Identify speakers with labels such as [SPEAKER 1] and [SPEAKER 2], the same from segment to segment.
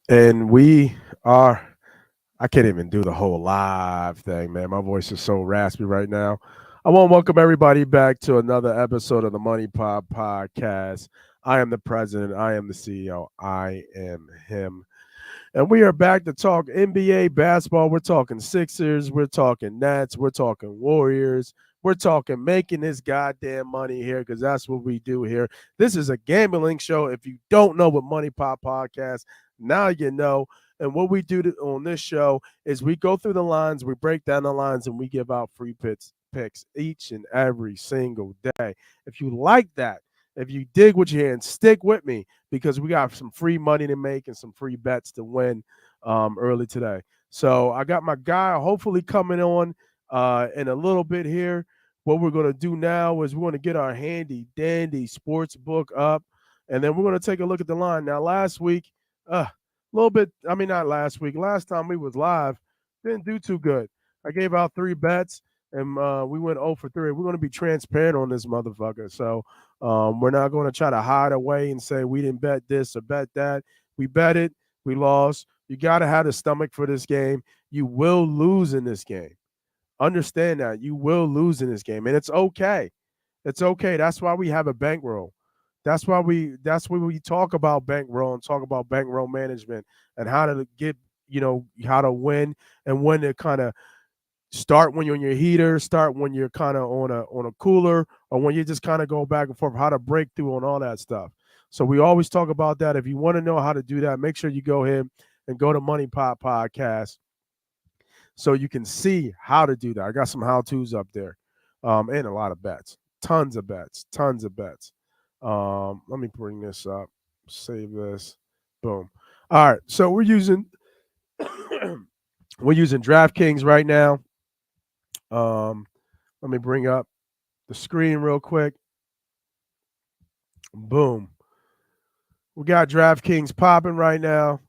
[SPEAKER 1] And we are, I can't even do the whole live thing, man. My voice is so raspy right now. I want to welcome everybody back to another episode of the Money Pop Podcast. I am the president. I am the CEO. I am him. And we are back to talk NBA basketball. We're talking Sixers. We're talking Nets. We're talking Warriors. We're talking making this goddamn money here because that's what we do here. This is a gambling show. If you don't know what Money Pop Podcast, now you know. And what we do on this show is we go through the lines, we break down the lines, and we give out free picks each and every single day. If you like that, if you dig what you hear, and stick with me because we got some free money to make and some free bets to win early today. So I got my guy hopefully coming on in a little bit here. What we're going to do now is we're going to get our handy dandy sports book up, and then we're going to take a look at the line. Now, last week, a little bit, I mean, not last week, last time we was live, didn't do too good. I gave out three bets, and we went 0 for 3. We're going to be transparent on this motherfucker. So we're not going to try to hide away and say we didn't bet this or bet that. We bet it. We lost. You got to have the stomach for this game. You will lose in this game. Understand that. You will lose in this game. And it's okay. It's okay. That's why we have a bankroll. That's why we talk about bankroll and talk about bankroll management and how to get, how to win and when to kind of start when you're on your heater, start when you're kind of on a cooler, or when you just kind of go back and forth, how to break through on all that stuff. So we always talk about that. If you want to know how to do that, make sure you go ahead and go to Money Pop Podcast so you can see how to do that. I got some how tos up there, and a lot of bets, tons of bets, tons of bets. Let me bring this up, save this, boom. All right, so we're using we're using DraftKings right now. Um, Let me bring up the screen real quick. Boom. We got DraftKings popping right now.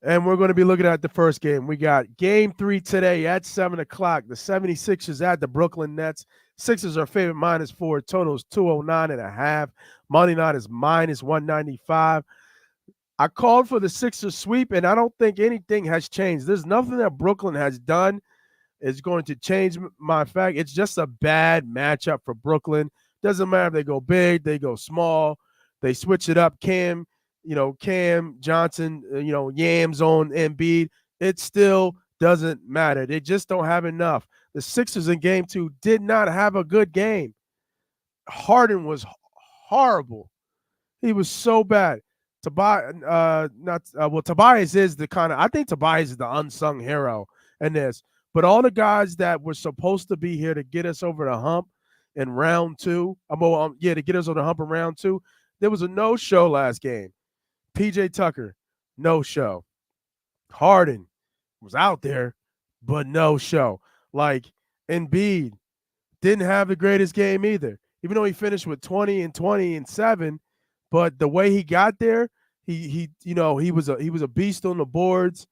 [SPEAKER 1] And we're going to be looking at the first game. We got game 3 today at 7 o'clock. The 76ers at the Brooklyn Nets. Sixers are favorite -4. Total is 209.5. Money line is -195. I called for the Sixers sweep, and I don't think anything has changed. There's nothing that Brooklyn has done is going to change my fact. It's just a bad matchup for Brooklyn. Doesn't matter if they go big, they go small, they switch it up. Cam Johnson, Yams on Embiid. It still doesn't matter. They just don't have enough. The Sixers in game 2 did not have a good game. Harden was horrible. He was so bad. Tobias is the kind of, I think Tobias is the unsung hero in this. But all the guys that were supposed to be here to get us over the hump in round 2, to get us over the hump in round 2, there was a no-show last game. PJ Tucker, no show. Harden was out there, but no show. Like Embiid didn't have the greatest game either, even though he finished with 20 and 20 and 7. But the way he got there, he was a beast on the boards,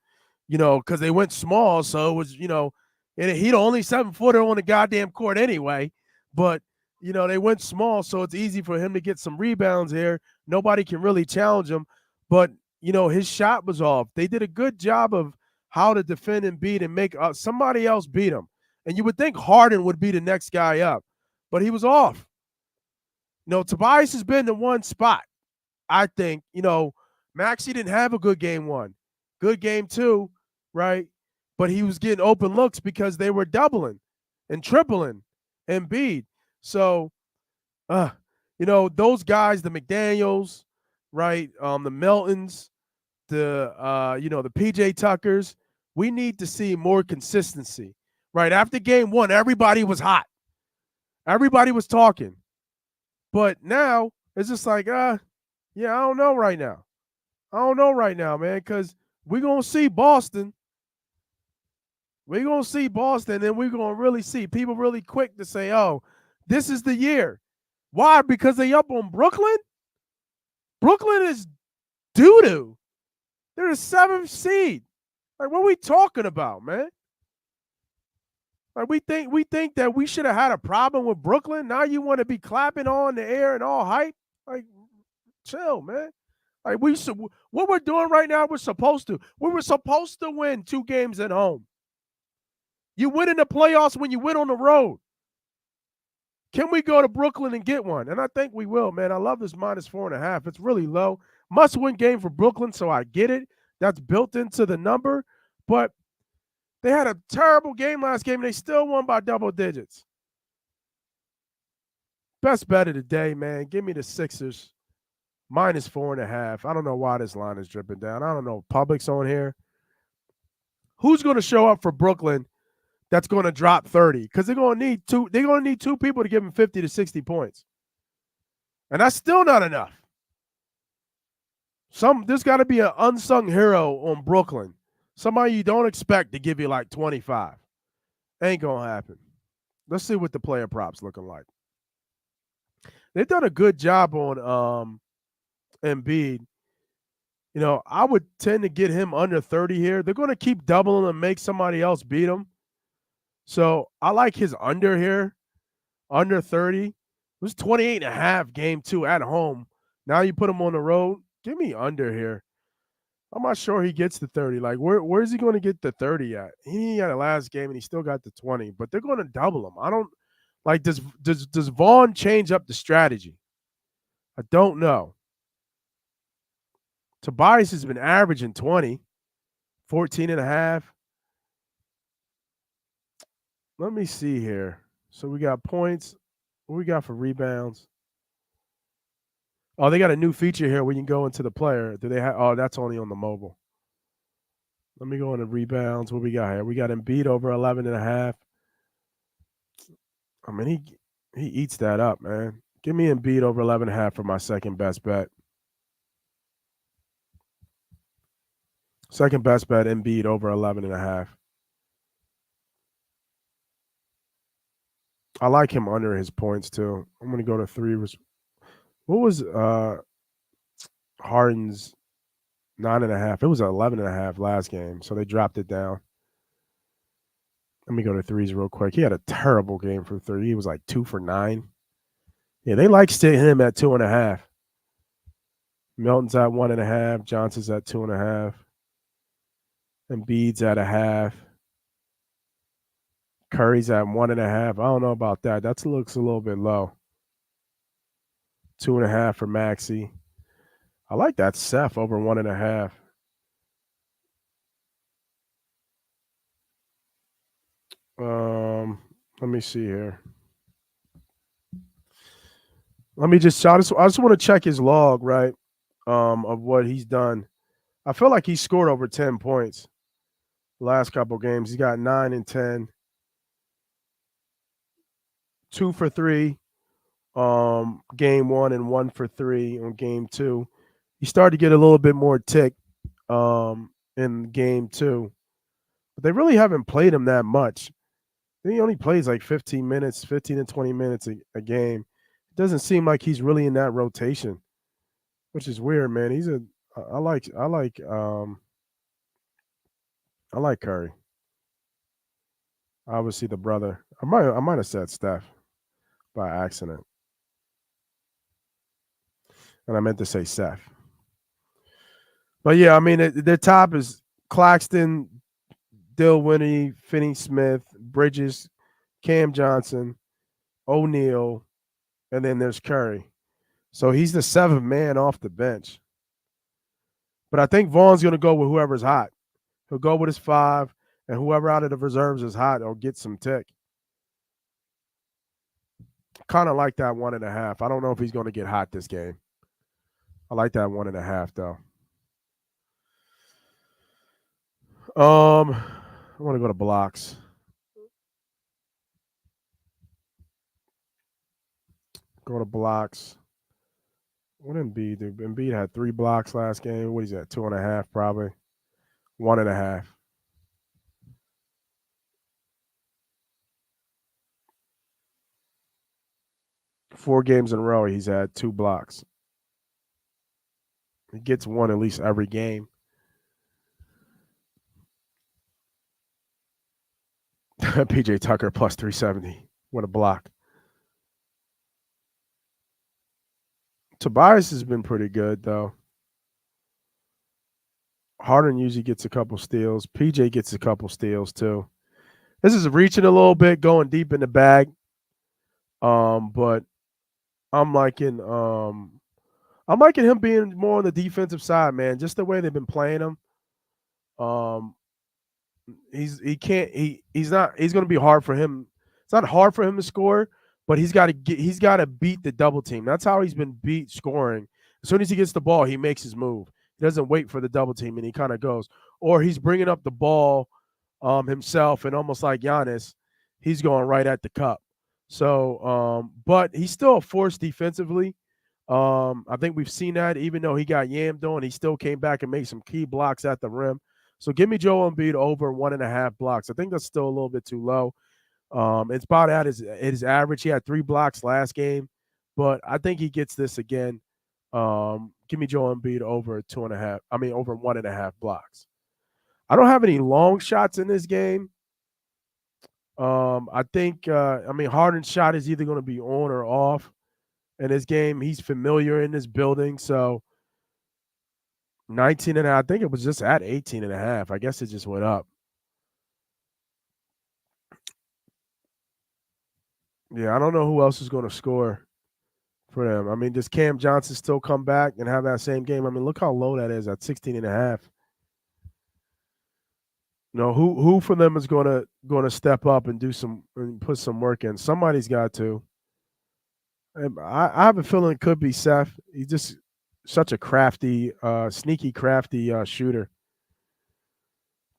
[SPEAKER 1] because they went small, so it was, and he the only 7-footer on the goddamn court anyway. But they went small, so it's easy for him to get some rebounds here. Nobody can really challenge him, but his shot was off. They did a good job of how to defend and beat and make somebody else beat him. And you would think Harden would be the next guy up, but he was off. Tobias has been in one spot. I think, Maxey didn't have a good game 1, good game 2, right? But he was getting open looks because they were doubling and tripling Embiid. So, those guys, the McDaniels, right? The Meltons, the PJ Tuckers, we need to see more consistency, right? After game 1, everybody was hot. Everybody was talking. But now it's just like, I don't know right now. I don't know right now, man, because we're going to see Boston. We're going to see Boston, and we're going to really see people really quick to say, oh, this is the year. Why? Because they up on Brooklyn? Brooklyn is doo-doo. They're the 7th seed. Like, what are we talking about, man? Like, we think that we should have had a problem with Brooklyn. Now you want to be clapping on the air and all hype? Like, chill, man. Like what we're doing right now, we're supposed to. We were supposed to win 2 games at home. You win in the playoffs when you win on the road. Can we go to Brooklyn and get one? And I think we will, man. I love this -4.5. It's really low. Must-win game for Brooklyn, so I get it. That's built into the number. But they had a terrible game last game, and they still won by double digits. Best bet of the day, man. Give me the Sixers. -4.5. I don't know why this line is dripping down. I don't know. Public's on here. Who's going to show up for Brooklyn that's going to drop 30? Because they're going to need two. They're going to need 2 people to give them 50 to 60 points, and that's still not enough. There's got to be an unsung hero on Brooklyn. Somebody you don't expect to give you like 25. Ain't going to happen. Let's see what the player props looking like. They've done a good job on Embiid. You know, I would tend to get him under 30 here. They're going to keep doubling and make somebody else beat him. So I like his under here, under 30. It was 28.5 game 2 at home. Now you put him on the road. Give me under here. I'm not sure he gets the 30. Like, where's he going to get the 30 at? He got a last game and he still got the 20, but they're going to double him. I don't like does Vaughn change up the strategy? I don't know. Tobias has been averaging 20, 14.5. Let me see here. So we got points. What we got for rebounds? Oh, they got a new feature here where you can go into the player. Do they have? Oh, that's only on the mobile. Let me go into rebounds. What we got here? We got Embiid over 11.5. I mean, he eats that up, man. Give me Embiid over 11.5 for my second best bet. Second best bet, Embiid over 11.5. I like him under his points too. I'm going to go to 3. What was Harden's 9.5? It was 11.5 last game, so they dropped it down. Let me go to 3s real quick. He had a terrible game for 3. He was like 2 for 9. Yeah, they like sitting him at 2.5. Milton's at 1.5. Johnson's at 2.5. Embiid's at 0.5. Curry's at 1.5. I don't know about that. That looks a little bit low. 2.5 for Maxey. I like that Steph over 1.5. Let me see here. I just want to check his log, right? Of what he's done. I feel like he scored over 10 points the last couple games. He got 9 and 10. 2 for 3 game 1 and 1 for 3 on game 2. He started to get a little bit more tick in game 2. But they really haven't played him that much. He only plays like 15 minutes, 15 to 20 minutes a game. It doesn't seem like he's really in that rotation, which is weird, man. I like Curry. Obviously the brother. I might have said Steph by accident. And I meant to say Steph. But yeah, I mean, their top is Claxton, Dilwynnie, Finney-Smith, Bridges, Cam Johnson, O'Neal, and then there's Curry. So he's the 7th man off the bench. But I think Vaughn's going to go with whoever's hot. He'll go with his 5, and whoever out of the reserves is hot, he'll get some tick. Kind of like that 1.5. I don't know if he's going to get hot this game. I like that 1.5 though. I want to go to blocks. Go to blocks. What did Embiid do? Embiid had 3 blocks last game. What is that? 2.5 probably. 1.5. Four games in a row, he's had 2 blocks. He gets 1 at least every game. PJ Tucker plus 370. What a block. Tobias has been pretty good, though. Harden usually gets a couple steals. PJ gets a couple steals too. This is reaching a little bit, going deep in the bag. But I'm liking I'm liking him being more on the defensive side, man. Just the way they've been playing him. Um, he's not he's going to be hard for him. It's not hard for him to score, but he's got to beat the double team. That's how he's been beat scoring. As soon as he gets the ball, he makes his move. He doesn't wait for the double team and he kind of goes, or he's bringing up the ball himself and almost like Giannis, he's going right at the cup. So, but he's still a force defensively. I think we've seen that even though he got yammed on, he still came back and made some key blocks at the rim. So give me Joel Embiid over 1.5 blocks. I think that's still a little bit too low. It's about at his average. He had 3 blocks last game, but I think he gets this again. Give me Joel Embiid over 2.5. I mean, over 1.5 blocks. I don't have any long shots in this game. I think, Harden's shot is either going to be on or off in this game. He's familiar in this building. So 19 and a half, I think it was just at 18 and a half. I guess it just went up. Yeah, I don't know who else is going to score for them. I mean, does Cam Johnson still come back and have that same game? I mean, look how low that is at 16 and a half. No, who for them is going to step up and do some and put some work in? Somebody's got to. And I have a feeling it could be Seth. He's just such a crafty, sneaky, crafty shooter.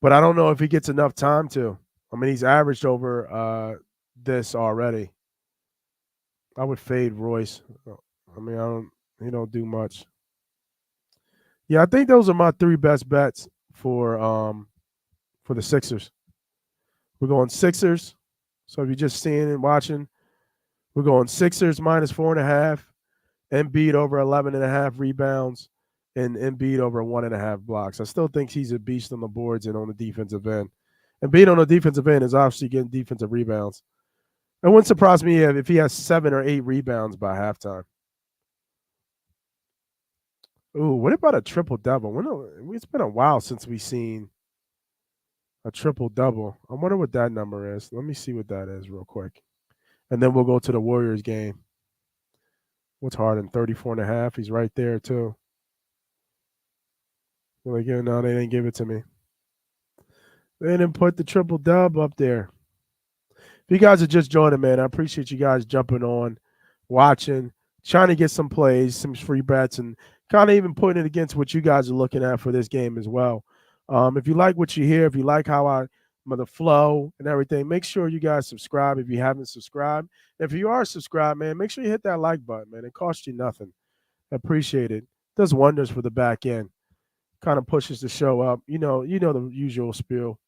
[SPEAKER 1] But I don't know if he gets enough time to. I mean, he's averaged over this already. I would fade Royce. I mean, he don't do much. Yeah, I think those are my 3 best bets for the Sixers. We're going Sixers. So if you're just seeing and watching, we're going Sixers minus 4.5, Embiid over 11.5 rebounds, and Embiid over 1.5 blocks. I still think he's a beast on the boards and on the defensive end. Embiid on the defensive end is obviously getting defensive rebounds. It wouldn't surprise me if he has 7 or 8 rebounds by halftime. Ooh, what about a triple double? It's been a while since we've seen a triple double. I wonder what that number is. Let me see what that is real quick. And then we'll go to the Warriors game. What's Harden? 34.5. He's right there too. Well, again, no, they didn't give it to me. They didn't put the triple dub up there. If you guys are just joining, man, I appreciate you guys jumping on, watching, trying to get some plays, some free bets, and kind of even putting it against what you guys are looking at for this game as well. If you like what you hear, if you like how the flow and everything, make sure you guys subscribe if you haven't subscribed. If you are subscribed, man, make sure you hit that like button, man. It costs you nothing. I appreciate it. Does wonders for the back end. Kind of pushes the show up. You know the usual spiel.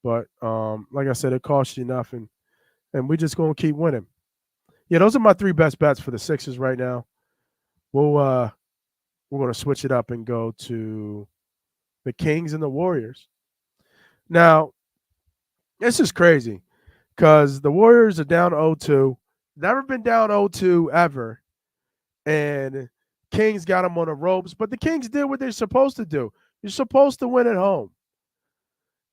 [SPEAKER 1] But like I said, it costs you nothing. And we're just going to keep winning. Yeah, those are my 3 best bets for the Sixers right now. We're going to switch it up and go to the Kings and the Warriors. Now, this is crazy because the Warriors are down 0-2. Never been down 0-2 ever. And Kings got them on the ropes. But the Kings did what they're supposed to do. You're supposed to win at home.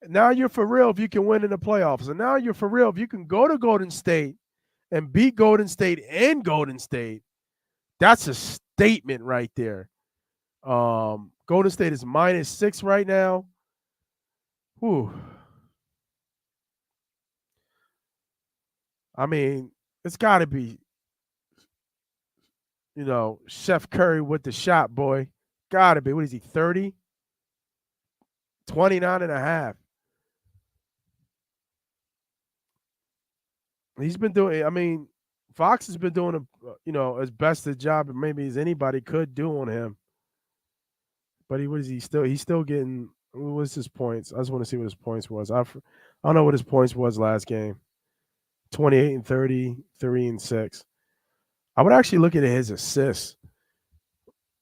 [SPEAKER 1] Now you're for real if you can win in the playoffs. And now you're for real if you can go to Golden State and beat Golden State and Golden State. That's a statement right there. Golden State is -6 right now. Whew. I mean, it's got to be, Steph Curry with the shot, boy. Got to be. What is he, 30? 29.5. He's been doing, Fox has been doing, as best a job maybe as anybody could do on him. But he's still getting, what was his points? I just want to see what his points was. I don't know what his points was last game. 28 and 30, 3 and 6. I would actually look at his assists.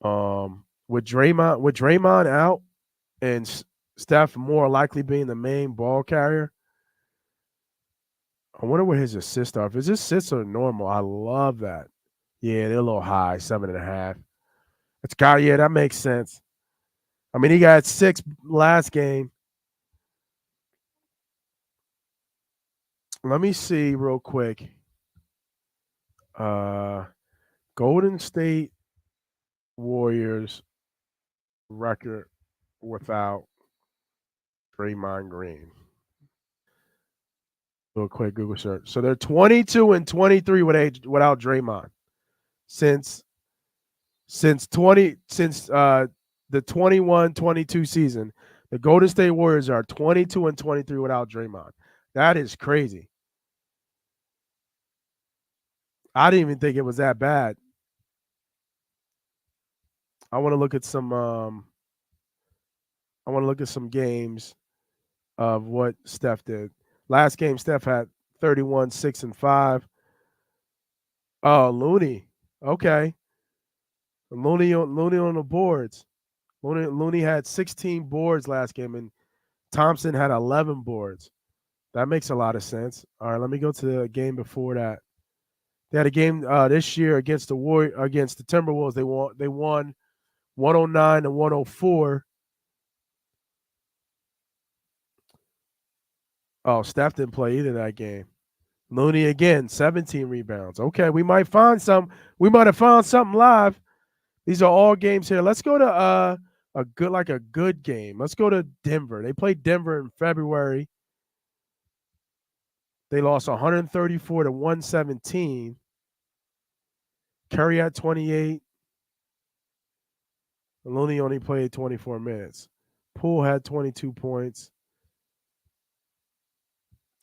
[SPEAKER 1] With Draymond out and Steph more likely being the main ball carrier, I wonder what his assists are. If his assists are normal, I love that. Yeah, they're a little high, 7.5. That makes sense. I mean, he got 6 last game. Let me see real quick. Uh, Golden State Warriors record without Draymond Green. Do a quick Google search. So they're 22-23 without Draymond since 20 since the 21-22 season. The Golden State Warriors are 22-23 without Draymond. That is crazy. I didn't even think it was that bad. I want to look at some. I want to look at some games of what Steph did. Last game, Steph had 31, 6, and 5. Oh, Looney. Okay. Looney on the boards. Looney had 16 boards last game, and Thompson had 11 boards. That makes a lot of sense. All right, let me go to the game before that. They had a game this year against against the Timberwolves. They won 109 and 104. Oh, Steph didn't play either that game. Looney again, 17 rebounds. Okay, we might find some. We might have found something live. These are all games here. Let's go to a good game. Let's go to Denver. They played Denver in February. They lost 134 to 117. Curry had 28. Looney only played 24 minutes. Poole had 22 points.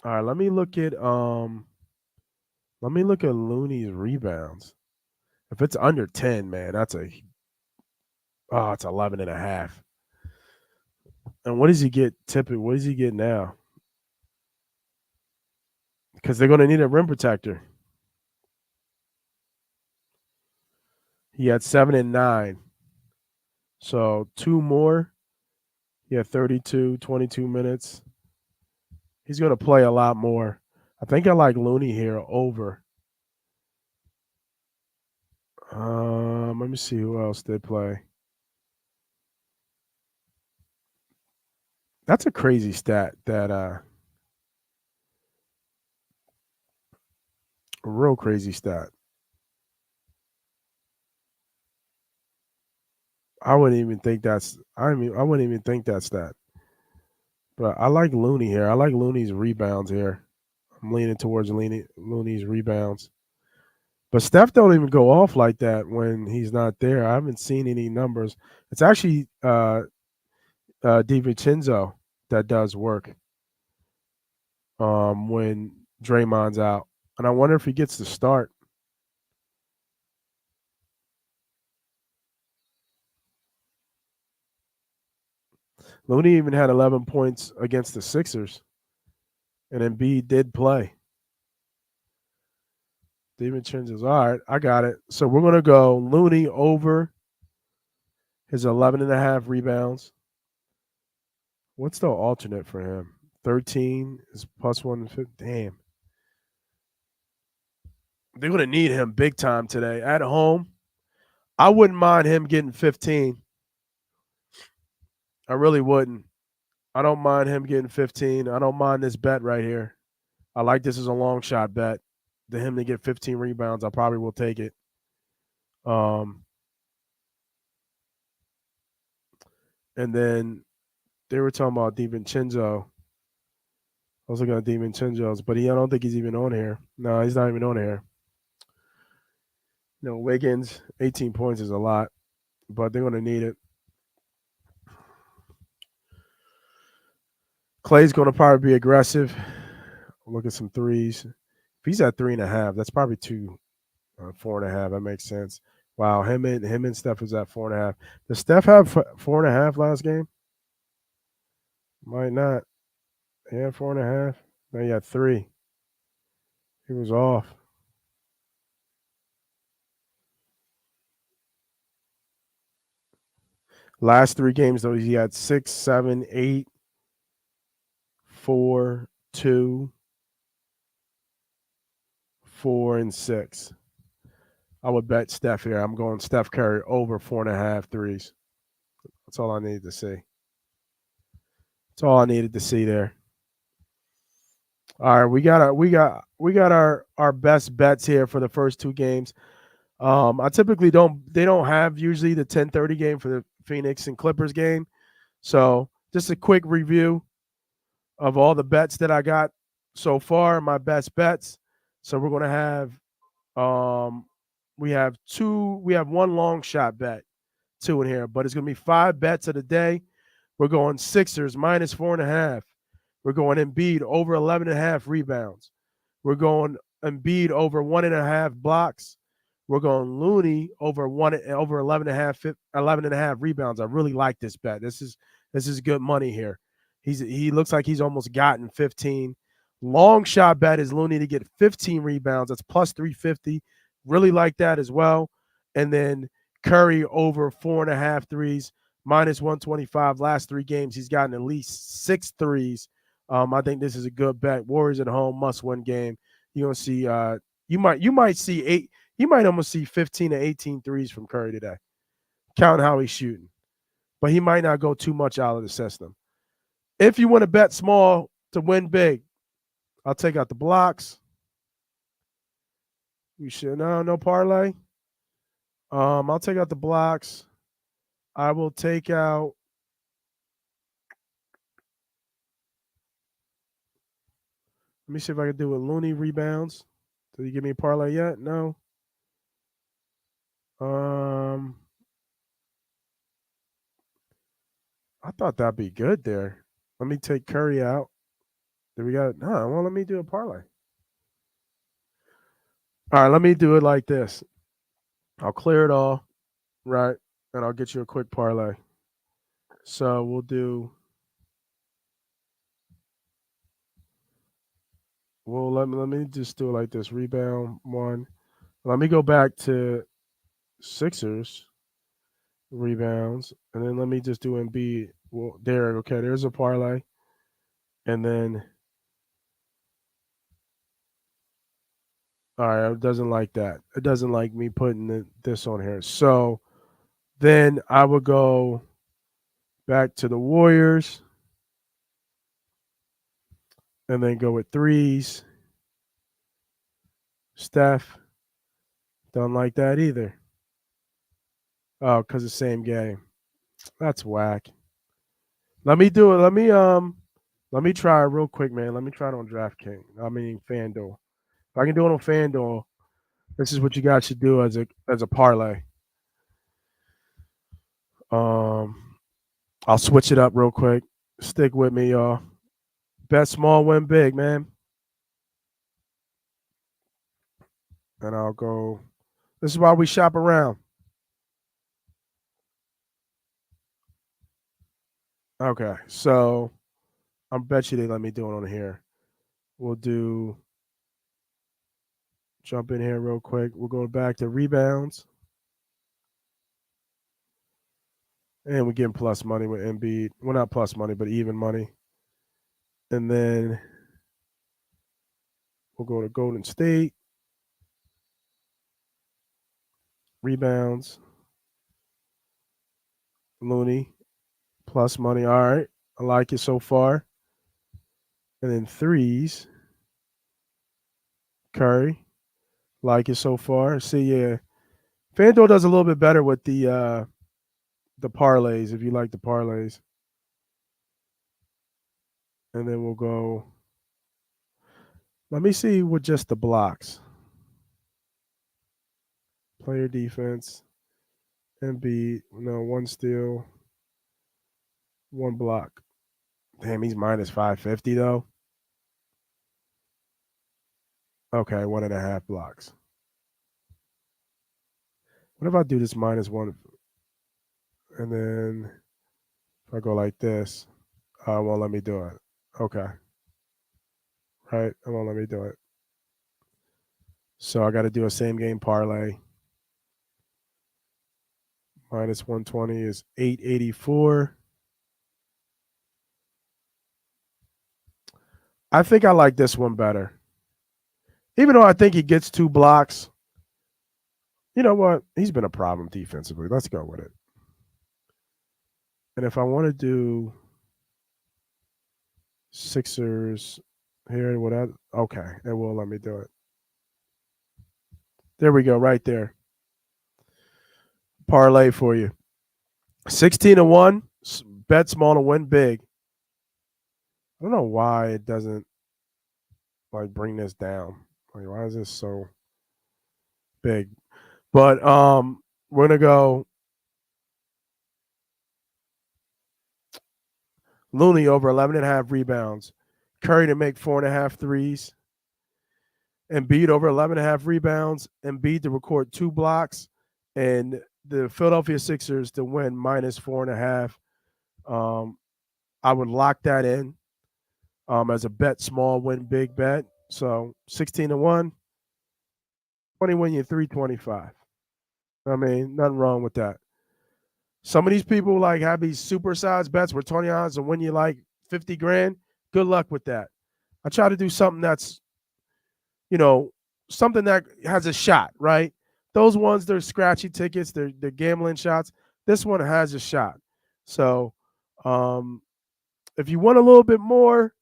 [SPEAKER 1] All right, let me look at Looney's rebounds. If it's under 10, man, it's 11 and a half. And what does he get typically? What does he get now? Because they're going to need a rim protector. He had 7 and 9. So 2 more. He had 32, 22 minutes. He's going to play a lot more. I think I like Looney here over. Let me see who else they play. That's a crazy stat. A real crazy stat. I wouldn't even think that's. I wouldn't even think that's that. But I like Looney here. I like Looney's rebounds here. I'm leaning towards Looney's rebounds. But Steph don't even go off like that when he's not there. I haven't seen any numbers. It's actually DiVincenzo that does work when Draymond's out, and I wonder if he gets to start. Looney even had 11 points against the Sixers, and Embiid did play. DiVincenzo's all right. I got it. So we're gonna go Looney over his 11 and a half rebounds. What's the alternate for him? 13 is plus 150. Damn. They're going to need him big time today at home. I wouldn't mind him getting 15. I really wouldn't. I don't mind him getting 15. I don't mind this bet right here. I like this as a long shot bet. To him to get 15 rebounds, I probably will take it. And then they were talking about DiVincenzo. I was looking at DiVincenzo's, but I don't think he's even on here. No, he's not even on here. No, Wiggins, 18 points is a lot, but they're going to need it. Clay's going to probably be aggressive. Look at some threes. If he's at 3.5, that's probably 4.5. That makes sense. Wow, him and Steph is at 4.5. Does Steph have 4.5 last game? Might not. He had 4.5. No, he had 3. He was off. Last 3 games though, he had 6, 7, 8, 4, 2, 4, and 6. I would bet Steph here. I'm going Steph Curry over 4.5 threes. That's all I needed to see. That's all I needed to see there. All right, we got our best bets here for the first two games. I typically don't have usually the 10:30 game for the Phoenix and Clippers game. So just a quick review of all the bets that I got so far, my best bets. So we're gonna have um we have one long shot bet, two in here, but it's gonna be five bets of the day. We're going Sixers minus 4.5. We're going Embiid over 11.5 rebounds. We're going Embiid over 1.5 blocks. We're going Looney over 11.5 rebounds. I really like this bet. This is good money here. He looks like he's almost gotten 15. Long shot bet is Looney to get 15 rebounds. That's plus 350. Really like that as well. And then Curry over 4.5 threes, minus 125. Last three games, he's gotten at least 6 threes. I think this is a good bet. Warriors at home, must-win game. You're gonna see. You might see 8. You might almost see 15 to 18 threes from Curry today. Counting how he's shooting, but he might not go too much out of the system. If you want to bet small to win big, I'll take out the blocks. You should no parlay. I'll take out the blocks. I will take out. Let me see if I can do a Looney rebounds. Did you give me a parlay yet? No. I thought that'd be good there. Let me take Curry out. Then we got well, let me do a parlay. All right, let me do it like this. I'll clear it all, right? And I'll get you a quick parlay. So we'll do let me just do it like this. Rebound one. Let me go back to Sixers rebounds. And then let me just do Embiid. Well, there, okay, there's a parlay. And then all right, it doesn't like that. It doesn't like me putting this on here. So then I would go back to the Warriors and then go with threes. Steph, don't like that either. Oh, because it's the same game. That's whack. Let me do it. Let me try it real quick, man. Let me try it on DraftKings. I mean FanDuel. If I can do it on FanDuel, this is what you guys should do as a parlay. I'll switch it up real quick. Stick with me, y'all. Bet small, win big, man. And I'll go. This is why we shop around. Okay, so I bet you they let me do it on here. We'll do. Jump in here real quick. We'll go back to rebounds. And we're getting plus money with Embiid. Well, not plus money, but even money. And then we'll go to Golden State. Rebounds. Looney. Plus money. All right. I like it so far. And then threes. Curry. Like it so far. See, yeah. FanDuel does a little bit better with the parlays, if you like the parlays. And then we'll go. Let me see with just the blocks. Player defense. Embiid. No, one steal. One block. Damn, he's minus 550 though. Okay, 1.5 blocks. What if I do this minus one? And then if I go like this, it won't let me do it. Okay. Right? It won't let me do it. So I got to do a same game parlay. Minus 120 is 884. I think I like this one better. Even though I think he gets 2 blocks. You know what? He's been a problem defensively. Let's go with it. And if I want to do Sixers here, okay, it will let me do it. There we go, right there. Parlay for you. 16-1, bet small to win big. I don't know why it doesn't like bring this down. Like, why is this so big? But we're gonna go Looney over 11.5 rebounds. Curry to make 4.5 threes. Embiid over 11.5 rebounds. Embiid to record 2 blocks. And the Philadelphia Sixers to win minus 4.5. I would lock that in as a bet small, win big bet. So 16-1, 20 win you 325. I mean, nothing wrong with that. Some of these people like have these supersized bets where 20 odds will win you like 50 grand. Good luck with that. I try to do something that's, something that has a shot, right? Those ones, they're scratchy tickets, they're gambling shots. This one has a shot. So if you want a little bit more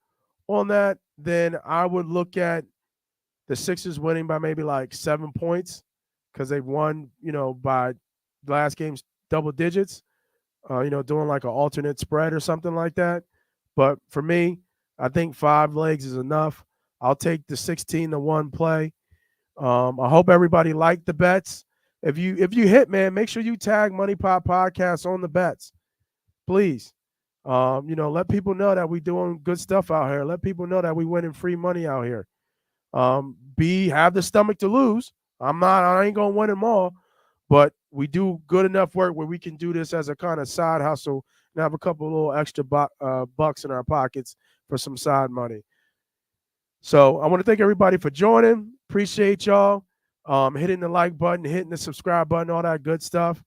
[SPEAKER 1] on that, then I would look at the Sixers winning by maybe like 7 points because they won, by last game's double digits, doing like an alternate spread or something like that. But for me, I think 5 legs is enough. I'll take the 16-1 play. I hope everybody liked the bets. If you hit, man, make sure you tag Money Pop Podcast on the bets, please. Let people know that we doing good stuff out here. Let people know that we winning free money out here. Have the stomach to lose. I ain't gonna win them all, but we do good enough work where we can do this as a kind of side hustle and have a couple of little extra bucks in our pockets for some side money. So I want to thank everybody for joining. Appreciate y'all. Hitting the like button, hitting the subscribe button, all that good stuff.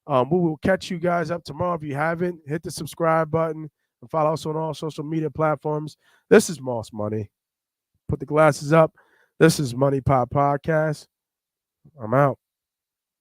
[SPEAKER 1] We will catch you guys up tomorrow. If you haven't, hit the subscribe button and follow us on all social media platforms. This is Moss Money. Put the glasses up. This is Money Pop Podcast. I'm out.